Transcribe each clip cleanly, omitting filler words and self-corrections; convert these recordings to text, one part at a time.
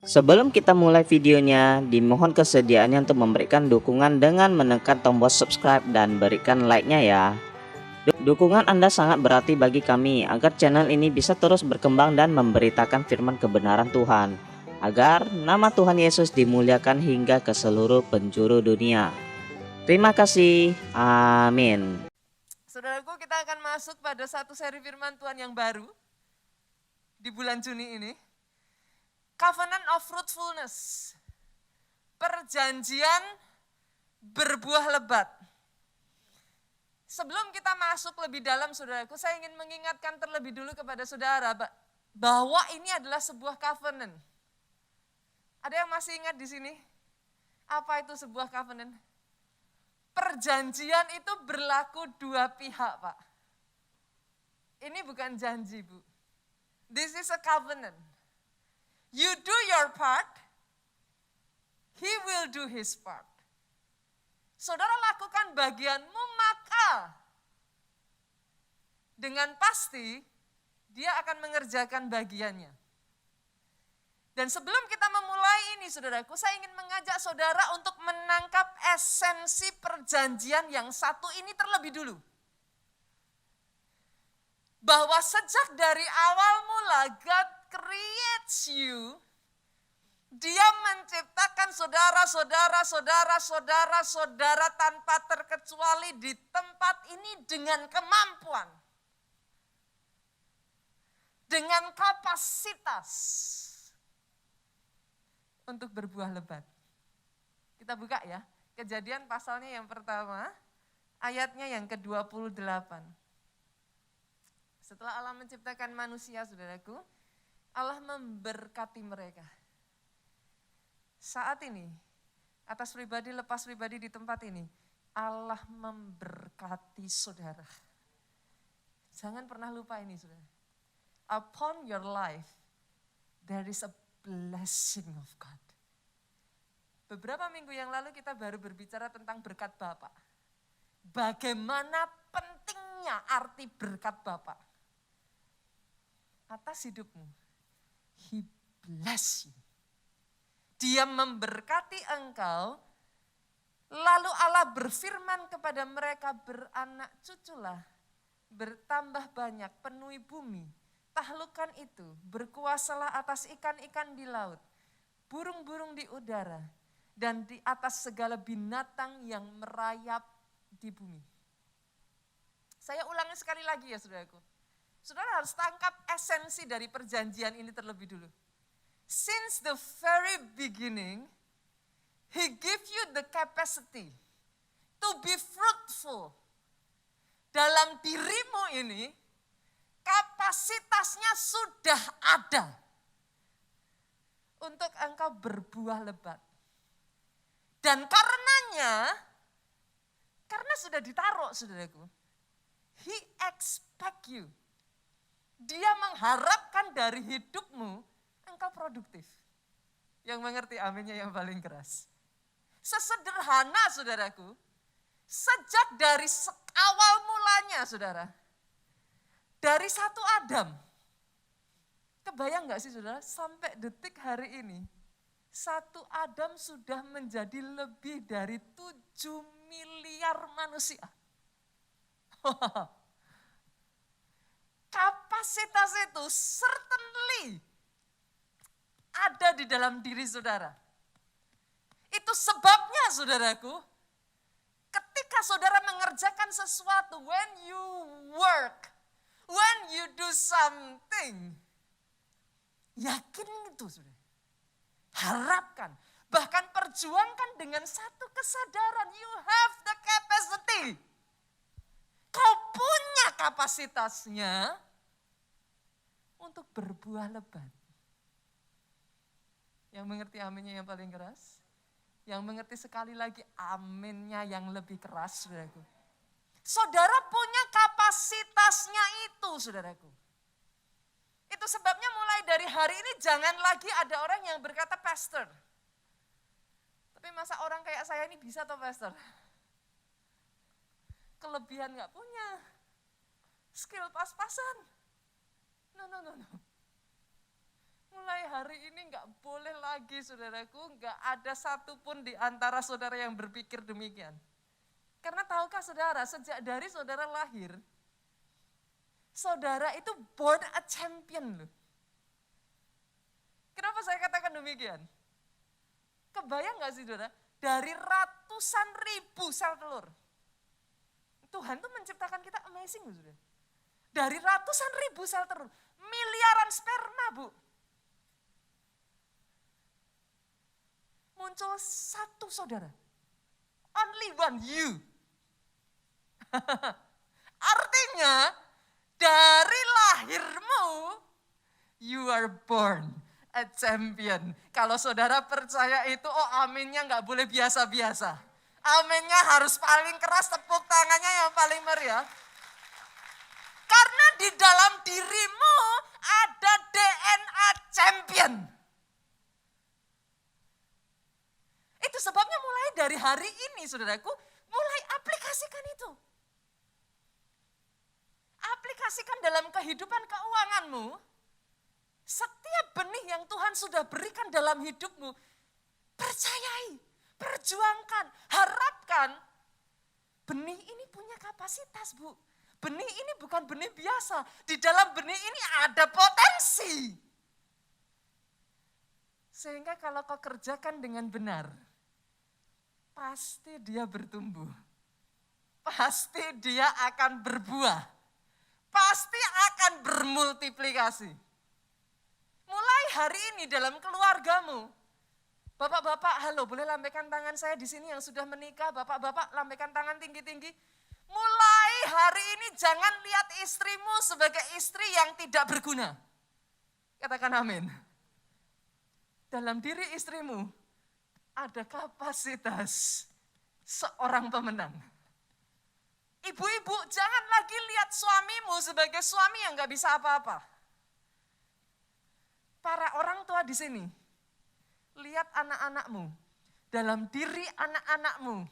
Sebelum kita mulai videonya, dimohon kesediaannya untuk memberikan dukungan dengan menekan tombol subscribe dan berikan like-nya ya. Dukungan Anda sangat berarti bagi kami agar channel ini bisa terus berkembang dan memberitakan firman kebenaran Tuhan, agar nama Tuhan Yesus dimuliakan hingga ke seluruh penjuru dunia. Terima kasih. Amin. Saudaraku, kita akan masuk pada satu seri firman Tuhan yang baru di bulan Juni ini. Covenant of Fruitfulness. Perjanjian berbuah lebat. Sebelum kita masuk lebih dalam, saudaraku, saya ingin mengingatkan terlebih dulu kepada saudara bahwa ini adalah sebuah covenant. Ada yang masih ingat di sini? Apa itu sebuah covenant? Perjanjian itu berlaku dua pihak, Pak. Ini bukan janji, Bu. This is a covenant. You do your part, he will do his part. Saudara lakukan bagianmu, maka dengan pasti dia akan mengerjakan bagiannya. Dan sebelum kita memulai ini, saudaraku, saya ingin mengajak saudara untuk menangkap esensi perjanjian yang satu ini terlebih dulu. Bahwa sejak dari awal mula God creates you, Dia menciptakan saudara tanpa terkecuali di tempat ini dengan kemampuan, dengan kapasitas untuk berbuah lebat. Kita buka ya, Kejadian pasalnya yang pertama, ayatnya yang ke-28. Setelah Allah menciptakan manusia, saudaraku, Allah memberkati mereka. Saat ini, atas pribadi, lepas pribadi di tempat ini, Allah memberkati saudara. Jangan pernah lupa ini, saudara. Upon your life, there is a blessing of God. Beberapa minggu yang lalu kita baru berbicara tentang berkat Bapak. Bagaimana pentingnya arti berkat Bapak atas hidupmu. He bless you. Dia memberkati engkau, lalu Allah berfirman kepada mereka, beranak cuculah, bertambah banyak, penuhi bumi, taklukkan itu, berkuasalah atas ikan-ikan di laut, burung-burung di udara, dan di atas segala binatang yang merayap di bumi. Saya ulangi sekali lagi ya, saudaraku. Saudara harus tangkap esensi dari perjanjian ini terlebih dulu. Since the very beginning, He give you the capacity to be fruitful. Dalam dirimu ini, kapasitasnya sudah ada untuk engkau berbuah lebat. Dan karenanya, karena sudah ditaruh, saudaraku, He expect you. Dia mengharapkan dari hidupmu, engkau produktif. Yang mengerti aminnya yang paling keras. Sesederhana, saudaraku, sejak dari awal mulanya, saudara, dari satu Adam, kebayang gak sih, saudara, sampai detik hari ini, satu Adam sudah menjadi lebih dari 7 miliar manusia. Kapasitas itu certainly ada di dalam diri saudara. Itu sebabnya, saudaraku, ketika saudara mengerjakan sesuatu, when you work, when you do something, yakin itu, saudara. Harapkan, bahkan perjuangkan dengan satu kesadaran, you have the capacity. Kau punya kapasitasnya untuk berbuah lebat. Yang mengerti aminnya yang paling keras? Yang mengerti sekali lagi aminnya yang lebih keras, saudaraku. Saudara punya kapasitasnya itu, saudaraku. Itu sebabnya mulai dari hari ini jangan lagi ada orang yang berkata, pastor. Tapi masa orang kayak saya ini bisa toh, pastor? Kelebihan gak punya. Skill pas-pasan. No. Mulai hari ini nggak boleh lagi saudaraku, nggak ada satupun di antara saudara yang berpikir demikian. Karena tahukah saudara, sejak dari saudara lahir, saudara itu born a champion loh. Kenapa saya katakan demikian? Kebayang gak sih saudara, dari ratusan ribu sel telur, Tuhan tuh menciptakan kita amazing loh saudara. Dari ratusan ribu sel telur, miliaran sperma bu. Muncul satu saudara, only one you. Artinya dari lahirmu, you are born a champion. Kalau saudara percaya itu, oh aminnya nggak boleh biasa-biasa. Aminnya harus paling keras, tepuk tangannya yang paling meriah. Karena di dalam dirimu ada DNA champion. Itu sebabnya mulai dari hari ini saudaraku, mulai aplikasikan itu. Aplikasikan dalam kehidupan keuanganmu. Setiap benih yang Tuhan sudah berikan dalam hidupmu, percayai, perjuangkan, harapkan. Benih ini punya kapasitas bu. Benih ini bukan benih biasa. Di dalam benih ini ada potensi. Sehingga kalau kau kerjakan dengan benar, pasti dia bertumbuh. Pasti dia akan berbuah. Pasti akan bermultiplikasi. Mulai hari ini dalam keluargamu. Bapak-bapak, halo, boleh lambaikan tangan saya di sini yang sudah menikah. Bapak-bapak, lambaikan tangan tinggi-tinggi. Mulai hari ini jangan lihat istrimu sebagai istri yang tidak berguna. Katakan amin. Dalam diri istrimu ada kapasitas seorang pemenang. Ibu-ibu, jangan lagi lihat suamimu sebagai suami yang gak bisa apa-apa. Para orang tua di sini, lihat anak-anakmu. Dalam diri anak-anakmu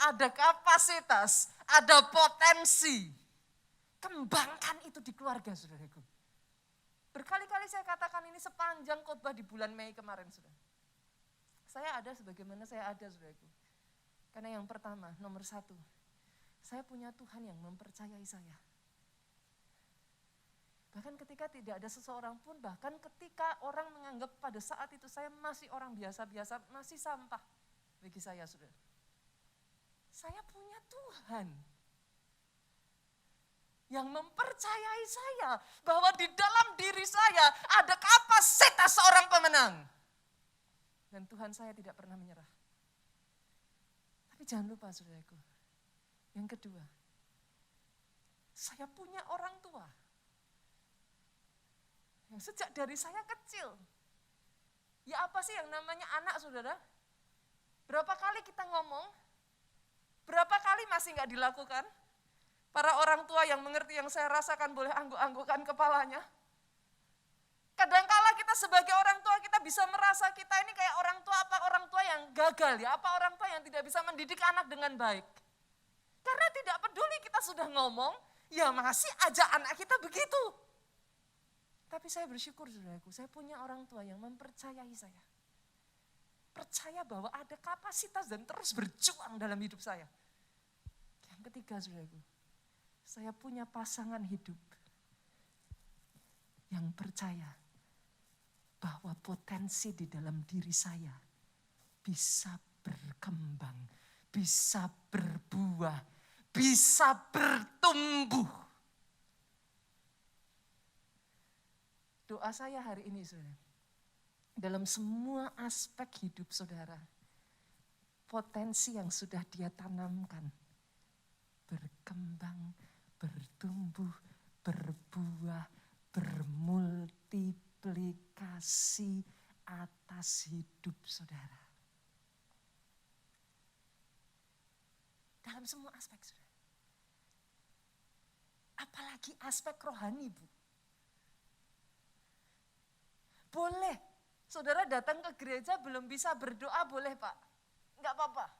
ada kapasitas, ada potensi. Kembangkan itu di keluarga, saudaraku. Berkali-kali saya katakan ini sepanjang khotbah di bulan Mei kemarin, saudara. Saya ada sebagaimana saya ada, saudaraku. Karena yang pertama, nomor satu, saya punya Tuhan yang mempercayai saya. Bahkan ketika tidak ada seseorang pun, bahkan ketika orang menganggap pada saat itu saya masih orang biasa-biasa, masih sampah bagi saya, saudara. Saya punya Tuhan yang mempercayai saya bahwa di dalam diri saya ada kapasitas seorang pemenang. Dan Tuhan saya tidak pernah menyerah. Tapi jangan lupa, saudaraku. Yang kedua, saya punya orang tua yang sejak dari saya kecil. Ya apa sih yang namanya anak, saudara? Berapa kali kita ngomong, berapa kali masih nggak dilakukan? Para orang tua yang mengerti yang saya rasakan boleh angguk-anggukan kepalanya. Kadangkala kita sebagai orang tua kita bisa merasa kita ini kayak orang tua, apa orang tua yang gagal ya, apa orang tua yang tidak bisa mendidik anak dengan baik. Karena tidak peduli kita sudah ngomong, ya masih aja anak kita begitu. Tapi saya bersyukur saudaraku, saya punya orang tua yang mempercayai saya. Percaya bahwa ada kapasitas dan terus berjuang dalam hidup saya. Yang ketiga saudaraku, saya punya pasangan hidup yang percaya bahwa potensi di dalam diri saya bisa berkembang, bisa berbuah, bisa bertumbuh. Doa saya hari ini saudara, dalam semua aspek hidup saudara, potensi yang sudah dia tanamkan, berkembang, bertumbuh, berbuah, bermultiplikasi atas hidup saudara. Dalam semua aspek saudara. Apalagi aspek rohani bu. Boleh, saudara datang ke gereja belum bisa berdoa boleh pak. Enggak apa-apa.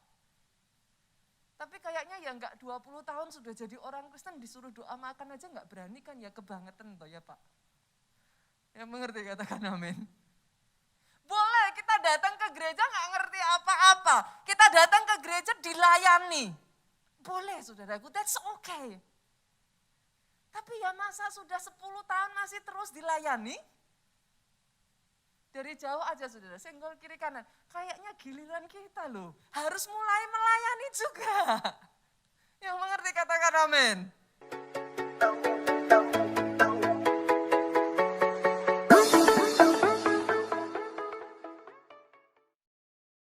Tapi kayaknya ya enggak 20 tahun sudah jadi orang Kristen disuruh doa makan aja enggak berani kan ya, kebangetan toh ya pak. Yang mengerti katakan amin. Boleh kita datang ke gereja nggak ngerti apa-apa. Kita datang ke gereja dilayani. Boleh saudaraku, that's okay. Tapi ya masa sudah 10 tahun masih terus dilayani? Dari jauh aja saudara, senggol kiri kanan. Kayaknya giliran kita loh, harus mulai melayani juga. Yang mengerti katakan amin.